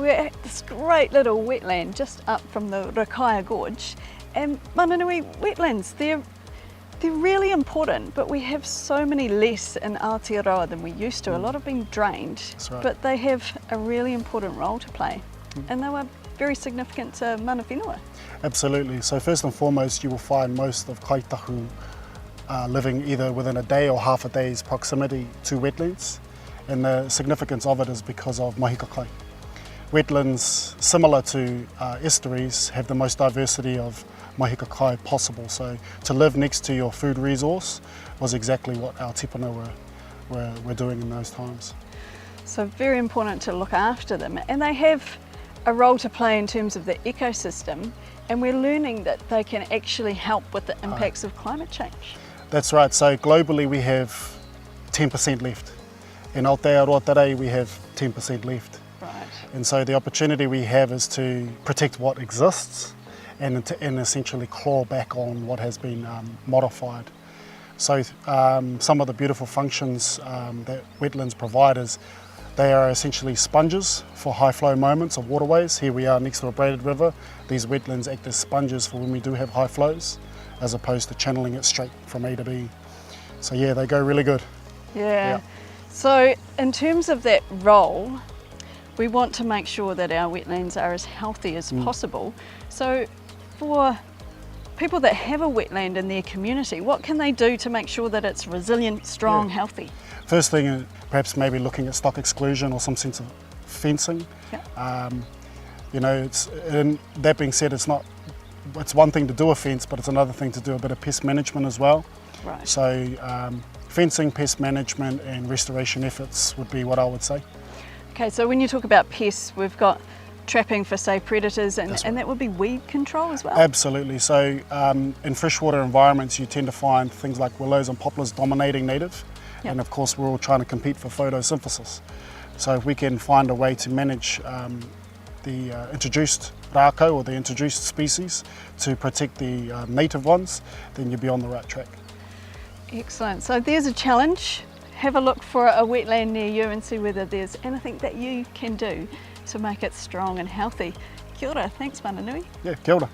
we're at this great little wetland just up from the Rakaia Gorge, and Mananui wetlands, they're really important, but we have so many less in Aotearoa than we used to. A lot have been drained, right. but they have a really important role to play, and they were very significant to mana whenua. Absolutely. So first and foremost, you will find most of kaitahu living either within a day or half a day's proximity to wetlands, and the significance of it is because of mahikakai. Wetlands, similar to estuaries, have the most diversity of mahikakai possible, so to live next to your food resource was exactly what our tipuna were doing in those times. So very important to look after them, and they have a role to play in terms of the ecosystem, and we're learning that they can actually help with the impacts of climate change. That's right, so globally we have 10% left. In Aotearoa today we have 10% left. Right. And so the opportunity we have is to protect what exists and essentially claw back on what has been modified. So some of the beautiful functions that wetlands provide is they are essentially sponges for high flow moments of waterways. Here we are next to a braided river. These wetlands act as sponges for when we do have high flows, as opposed to channeling it straight from A to B. So yeah, they go really good. Yeah. So in terms of that role, we want to make sure that our wetlands are as healthy as possible. So for people that have a wetland in their community, what can they do to make sure that it's resilient, strong, healthy? First thing is perhaps maybe looking at stock exclusion or some sense of fencing. You know, and that being said, it's one thing to do a fence, but it's another thing to do a bit of pest management as well. Right. So fencing, pest management and restoration efforts would be what I would say. Okay, so when you talk about pests, we've got trapping for, say, predators, and that would be weed control as well? Absolutely. So in freshwater environments, you tend to find things like willows and poplars dominating native. And of course, we're all trying to compete for photosynthesis. So if we can find a way to manage the introduced rako or the introduced species to protect the native ones, then you'll be on the right track. Excellent. So there's a challenge. Have a look for a wetland near you and see whether there's anything that you can do to make it strong and healthy. Kia ora, thanks Mananui. Yeah, kia ora.